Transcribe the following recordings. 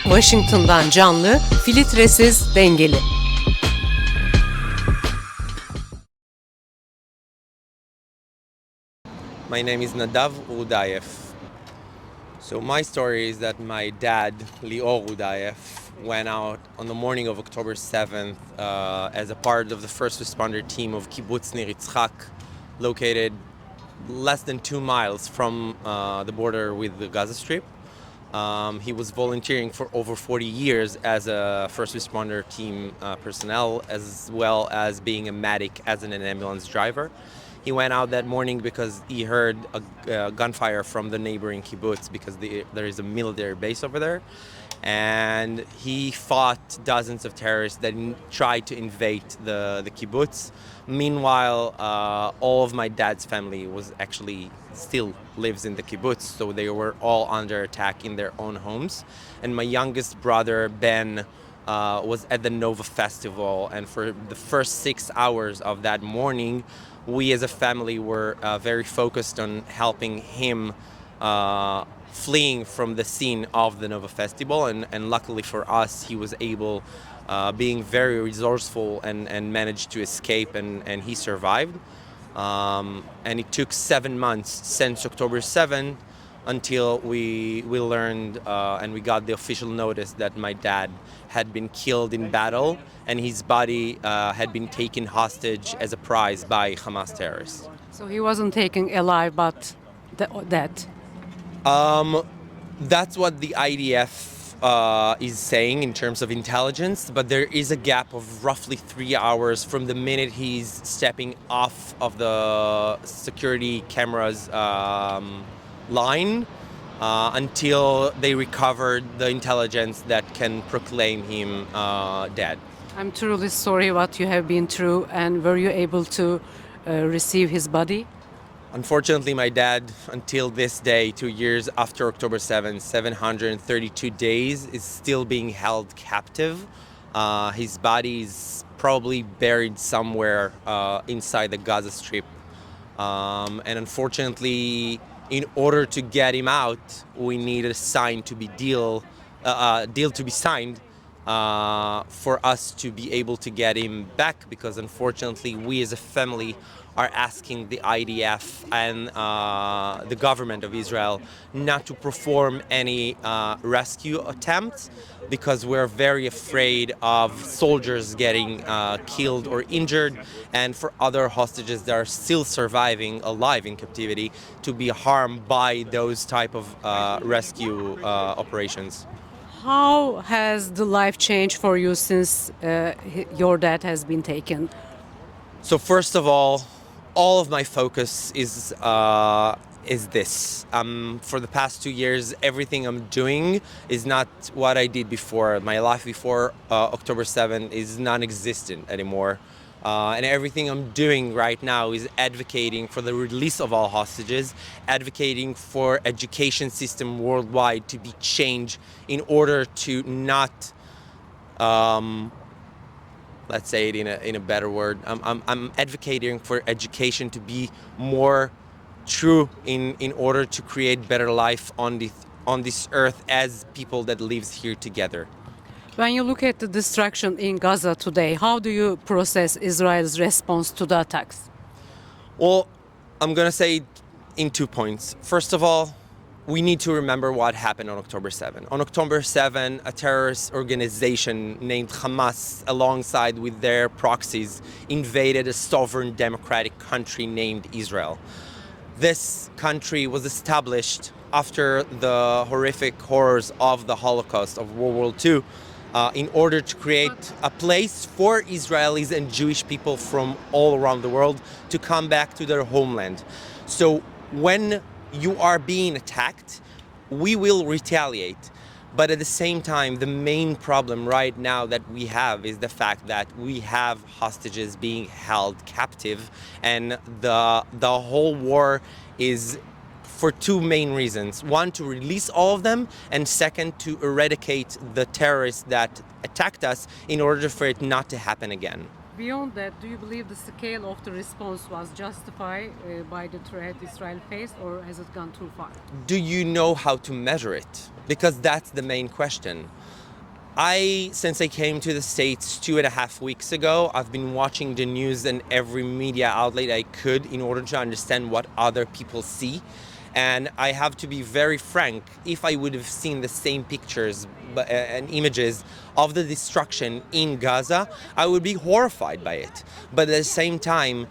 Washington'dan canlı, filtresiz, dengeli. My name is Nadav Rudaeff. So my story is that my dad, Liran Berman, went out on the morning of October 7th as a part of the first responder team of Kibbutz Nir Yitzchak, located less than 2 miles from the border with the Gaza Strip. He was volunteering for over 40 years as a first responder team personnel, as well as being a medic as an ambulance driver. He went out that morning because he heard a gunfire from the neighboring kibbutz because there is a military base over there. And he fought dozens of terrorists that tried to invade the kibbutz. Meanwhile, all of my dad's family was actually still lives in the kibbutz, so they were all under attack in their own homes. And my youngest brother, Ben, was at the Nova Festival, and for the first 6 hours of that morning, we as a family were very focused on helping him fleeing from the scene of the Nova Festival, and luckily for us, he was able, being very resourceful and managed to escape, and he survived. And it took 7 months since October 7th until we learned and we got the official notice that my dad had been killed in battle and his body had been taken hostage as a prize by Hamas terrorists. So he wasn't taken alive, but dead. That's what the IDF is saying in terms of intelligence, but there is a gap of roughly 3 hours from the minute he's stepping off of the security cameras line until they recovered the intelligence that can proclaim him dead. I'm truly sorry what you have been through, and were you able to receive his body? Unfortunately, my dad, until this day, 2 years after October 7th, 732 days, is still being held captive. His body is probably buried somewhere inside the Gaza Strip. And unfortunately, in order to get him out, we need a sign to be deal to be signed for us to be able to get him back, because unfortunately we as a family are asking the IDF and the government of Israel not to perform any rescue attempts, because we're very afraid of soldiers getting killed or injured, and for other hostages that are still surviving alive in captivity to be harmed by those type of rescue operations. How has the life changed for you since your dad has been taken? So first of all of my focus is this. For the past 2 years, everything I'm doing is not what I did before. My life before October 7th is non-existent anymore. And everything I'm doing right now is advocating for the release of all hostages, advocating for education system worldwide to be changed in order to not, let's say it in a better word. I'm advocating for education to be more true in order to create better life on this earth as people that lives here together. When you look at the destruction in Gaza today, how do you process Israel's response to the attacks? Well, I'm going to say in 2 points. First of all, we need to remember what happened on October 7. On October 7, a terrorist organization named Hamas, alongside with their proxies, invaded a sovereign democratic country named Israel. This country was established after the horrific horrors of the Holocaust of World War II in order to create a place for Israelis and Jewish people from all around the world to come back to their homeland. So when you are being attacked, we will retaliate. But at the same time, the main problem right now that we have is the fact that we have hostages being held captive, and the whole war is for 2 main reasons. One, to release all of them, and second, to eradicate the terrorists that attacked us in order for it not to happen again. Beyond that, do you believe the scale of the response was justified by the threat Israel faced, or has it gone too far? Do you know how to measure it? Because that's the main question. Since I came to the States 2.5 weeks ago, I've been watching the news and every media outlet I could in order to understand what other people see. And I have to be very frank, if I would have seen the same pictures and images of the destruction in Gaza, I would be horrified by it. But at the same time,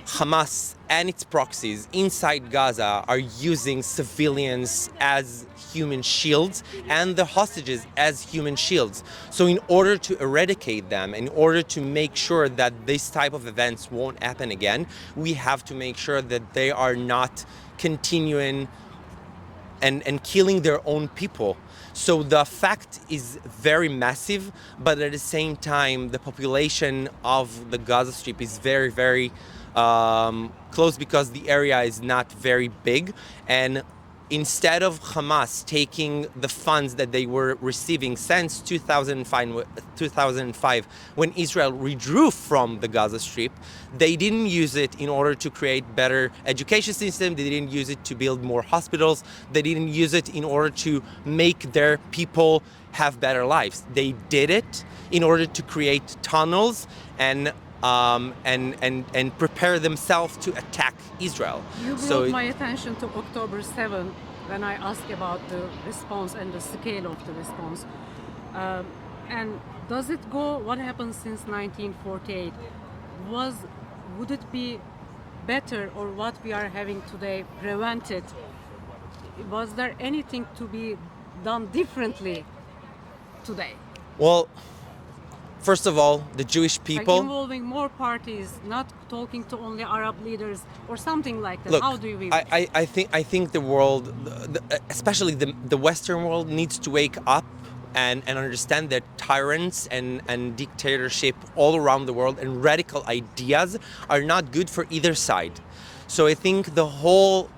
Hamas and its proxies inside Gaza are using civilians as human shields and the hostages as human shields. So in order to eradicate them, in order to make sure that this type of events won't happen again, we have to make sure that they are not continuing and killing their own people. So the fact is very massive, but at the same time, the population of the Gaza Strip is very, very close because the area is not very big. And instead of Hamas taking the funds that they were receiving since 2005, when Israel withdrew from the Gaza Strip, they didn't use it in order to create better education system. They didn't use it to build more hospitals. They didn't use it in order to make their people have better lives. They did it in order to create tunnels and prepare themselves to attack Israel. You brought my attention to October 7th when I asked about the response and the scale of the response. And does it go, what happened since 1948? Would it be better, or what we are having today prevented? Was there anything to be done differently today? Well, first of all, the Jewish people... Like involving more parties, not talking to only Arab leaders or something like that. Look, how do we... I think the world, especially the Western world, needs to wake up and understand that tyrants and dictatorship all around the world and radical ideas are not good for either side. So I think the whole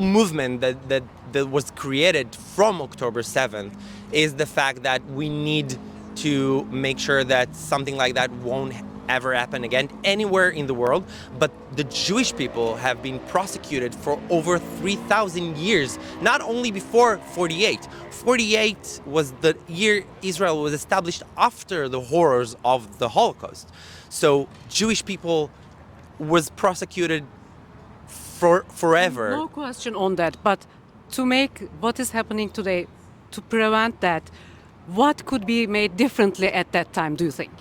movement that was created from October 7th is the fact that we need to make sure that something like that won't ever happen again anywhere in the world. But the Jewish people have been prosecuted for over 3,000 years, not only before 48. 48 was the year Israel was established after the horrors of the Holocaust. So Jewish people was prosecuted for forever. No question on that, but to make what is happening today, to prevent that, what could be made differently at that time, do you think?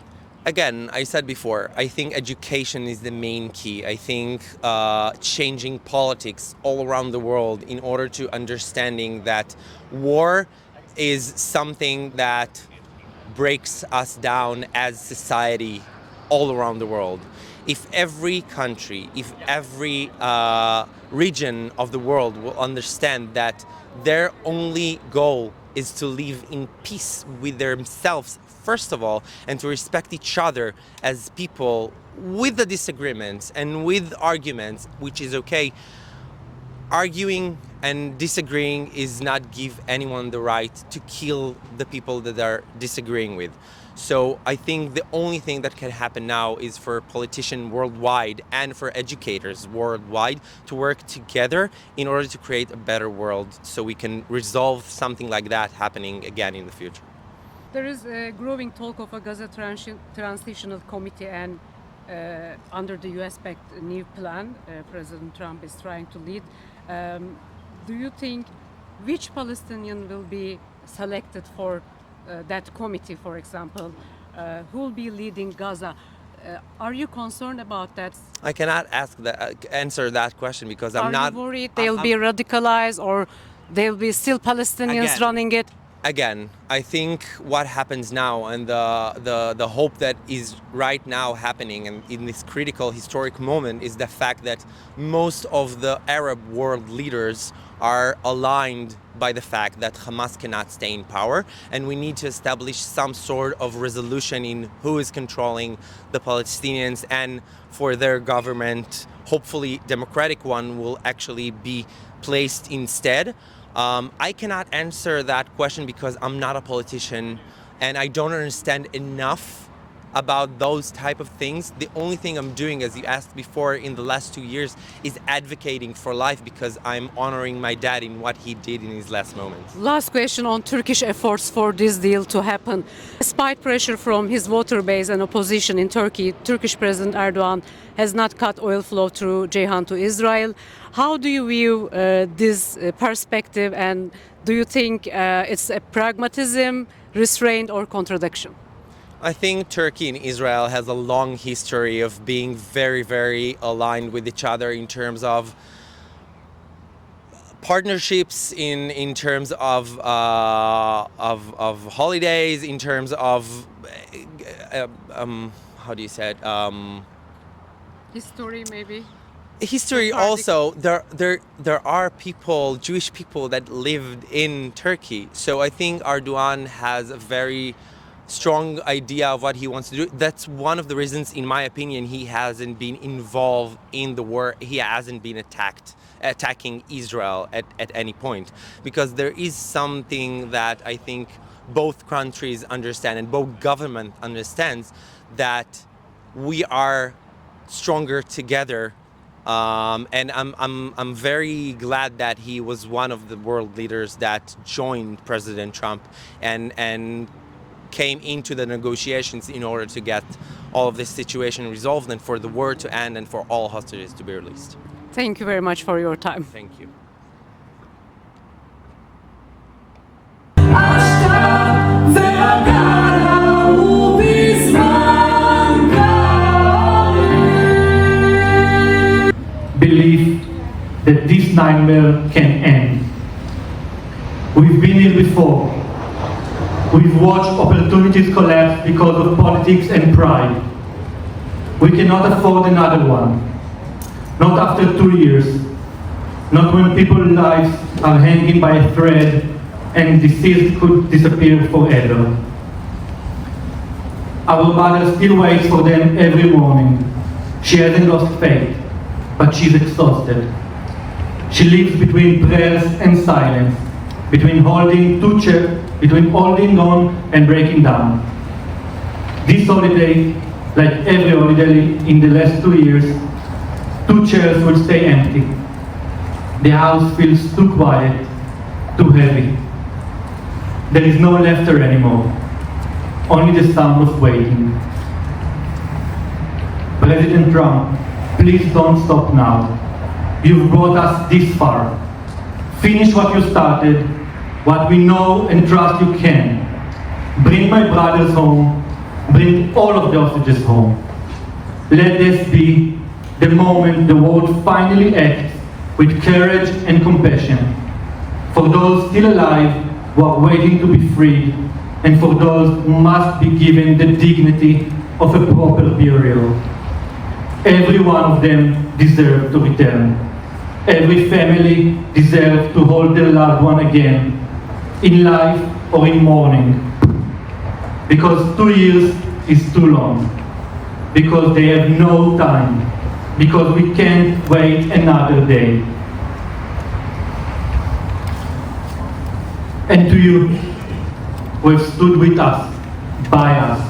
Again, I said before, I think education is the main key. I think changing politics all around the world in order to understanding that war is something that breaks us down as society all around the world. If every country, if every region of the world will understand that their only goal is to live in peace with themselves, first of all, and to respect each other as people with the disagreements and with arguments, which is okay. Arguing and disagreeing is not give anyone the right to kill the people that are disagreeing with. So I think the only thing that can happen now is for politicians worldwide and for educators worldwide to work together in order to create a better world so we can resolve something like that happening again in the future. There is a growing talk of a Gaza Transitional Committee, and under the US-backed new plan President Trump is trying to lead. Do you think which Palestinian will be selected for that committee, for example? Who will be leading Gaza? Are you concerned about that? I cannot answer that question because I'm not... Are you worried they'll be radicalized, or they'll be still Palestinians running it? Again, I think what happens now and the hope that is right now happening and in this critical historic moment is the fact that most of the Arab world leaders are aligned by the fact that Hamas cannot stay in power, and we need to establish some sort of resolution in who is controlling the Palestinians, and for their government, hopefully democratic one, will actually be placed instead. I cannot answer that question because I'm not a politician and I don't understand enough about those type of things. The only thing I'm doing, as you asked before, in the last 2 years is advocating for life, because I'm honoring my dad in what he did in his last moments. Last question on Turkish efforts for this deal to happen. Despite pressure from his voter base and opposition in Turkey, Turkish President Erdogan has not cut oil flow through Ceyhan to Israel. How do you view this perspective, and do you think it's a pragmatism, restraint, or contradiction? I think Turkey and Israel has a long history of being very, very aligned with each other in terms of partnerships, in terms of holidays, in terms of how do you say it? History, maybe. History also. There are people, Jewish people, that lived in Turkey. So I think Erdogan has a very strong idea of what he wants to do. That's one of the reasons, in my opinion, he hasn't been involved in the war. He hasn't been attacking Israel at any point, because there is something that I think both countries understand and both government understands, that we are stronger together. And I'm very glad that he was one of the world leaders that joined President Trump and came into the negotiations in order to get all of this situation resolved and for the war to end and for all hostages to be released. Thank you very much for your time. Thank you. Believe that this nightmare can end. We've been here before. We've watched opportunities collapse because of politics and pride. We cannot afford another one. Not after 2 years. Not when people's lives are hanging by a thread and deceased could disappear forever. Our mother still waits for them every morning. She hasn't lost faith, but she's exhausted. She lives between prayers and silence, between holding on and breaking down. This holiday, like every holiday in the last 2 years, 2 chairs will stay empty. The house feels too quiet, too heavy. There is no laughter anymore, only the sound of waiting. President Trump, please don't stop now. You've brought us this far. Finish what you started, what we know and trust you can. Bring my brothers home. Bring all of the hostages home. Let this be the moment the world finally acts with courage and compassion. For those still alive who are waiting to be freed, and for those who must be given the dignity of a proper burial. Every one of them deserves to return. Every family deserves to hold their loved one again, in life or in mourning. Because 2 years is too long. Because they have no time. Because we can't wait another day. And to you, who have stood with us, by us,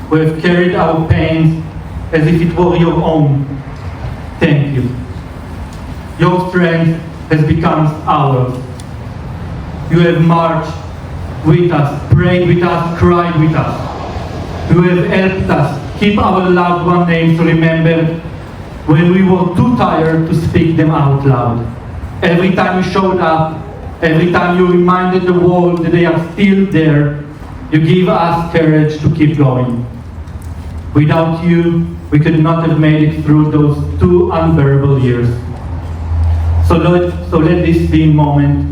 who have carried our pains as if it were your own, thank you. Your strength has become ours. You have marched with us, prayed with us, cried with us. You have helped us keep our loved one names remembered when we were too tired to speak them out loud. Every time you showed up, every time you reminded the world that they are still there, you give us courage to keep going. Without you, we could not have made it through those 2 unbearable years. So let this be a moment,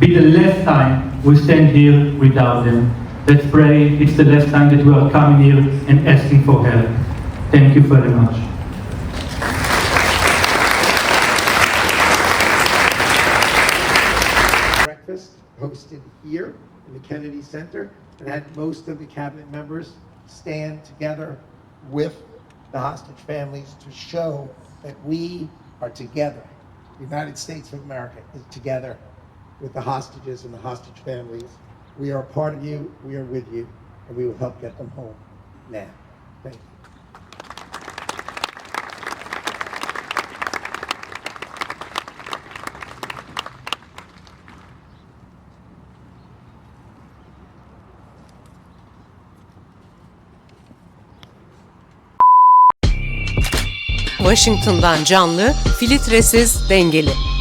be the last time we stand here without them. Let's pray it's the last time that we are coming here and asking for help. Thank you very much. Breakfast hosted here in the Kennedy Center, and had most of the cabinet members stand together with the hostage families to show that we are together. The United States of America is together with the hostages and the hostage families. We are a part of you, we are with you, and we will help get them home now. Thank you. Washington'dan canlı, filtresiz, dengeli.